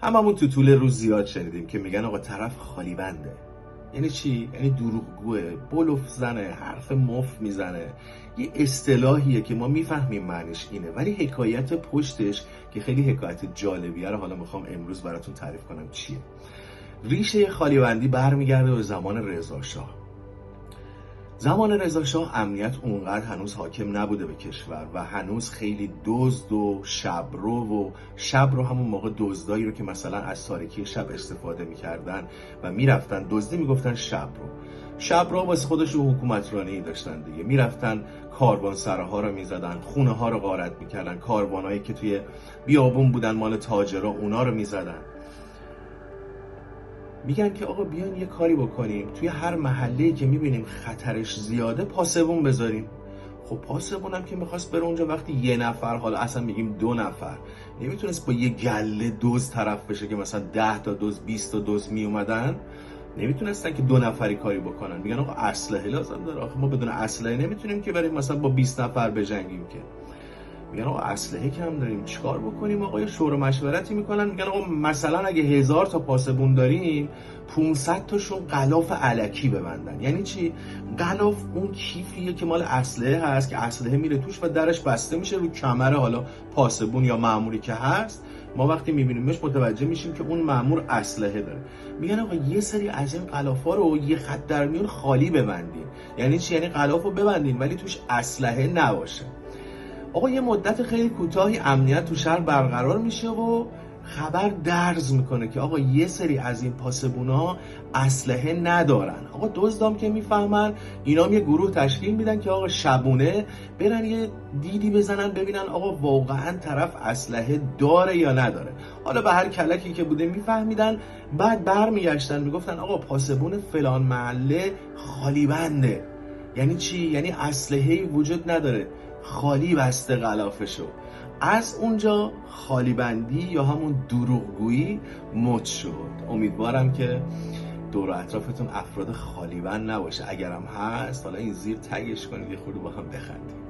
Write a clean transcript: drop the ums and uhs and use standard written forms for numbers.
هممون تو طول روز زیاد شنیدیم که میگن آقا طرف خالی بنده. یعنی چی؟ یعنی دروغگوه، بلوف زنه، حرف مفت میزنه. یه اصطلاحیه که ما میفهمیم معنیش اینه، ولی حکایت پشتش که خیلی حکایت جالبیه رو حالا میخوام امروز براتون تعریف کنم چیه. ریشه خالی بندی برمیگرده به زمان رضاشاه. زمان رضاشاه امنیت اونقدر هنوز حاکم نبوده به کشور و هنوز خیلی دزد و شب رو همون موقع دزدایی رو که مثلا از تاریکی شب استفاده میکردن و میرفتن دزدی میگفتن شب رو واسه خودشون حکومترانی داشتن دیگه. میرفتن کاروانسراها رو میزدن، خونه ها رو غارت میکردن، کاروانایی که توی بیابون بودن مال تاجرها اونا رو میزدن. میگن که آقا بیاین یه کاری بکنیم، توی هر محله‌ای که میبینیم خطرش زیاده پاسبون بذاریم. خب پاسبون هم که میخواست بره اونجا، وقتی یه نفر، حالا اصلا میگیم 2 نفر، نمیتونست با یه گله دزد طرف بشه که مثلا 10 تا دزد 20 تا دزد میومدن، نمیتونستن که 2 نفری کاری بکنن. میگن آقا اسلحه لازم داره، آخه ما بدون اسلحه نمیتونیم که بریم مثلا با 20 نفر بجنگیم که. میگن آقا اسلحه کم داریم چیکار بکنیم؟ آقا شورا مشورتی میکنن، میگن آقا مثلا اگه 1000 تا پاسبون داریم 500 تاشون غلاف الکی ببندن. یعنی چی؟ غلاف اون کیفیه که مال اسلحه هست که اسلحه میره توش و درش بسته میشه رو کمر حالا پاسبون یا مأموری که هست. ما وقتی میبینیمش متوجه میشیم که اون مأمور اسلحه داره. میگن آقا یه سری از این غلافا رو یه خط در میون خالی ببندین. یعنی چی؟ یعنی غلافو ببندین ولی توش اسلحه نباشه. آقا یه مدت خیلی کوتاهی امنیت تو شهر برقرار میشه و خبر درز میکنه که آقا یه سری از این پاسبونا اسلحه ندارن. آقا دزدام که میفهمن، اینا یه گروه تشکیل میدن که آقا شبونه برن یه دیدی بزنن ببینن آقا واقعا طرف اسلحه داره یا نداره. حالا به هر کلکی که بوده میفهمیدن، بعد برمیگشتن میگفتن آقا پاسبون فلان محله خالی بنده. یعنی چی؟ یعنی اسلحه‌ای وجود نداره، خالی بسته غلافشو. از اونجا خالی بندی یا همون دروغگویی مد شد. امیدوارم که دور و اطرافتون افراد خالی بند نباشه. اگرم هست حالا این زیر تگش کنید یه خورده با هم بخندید.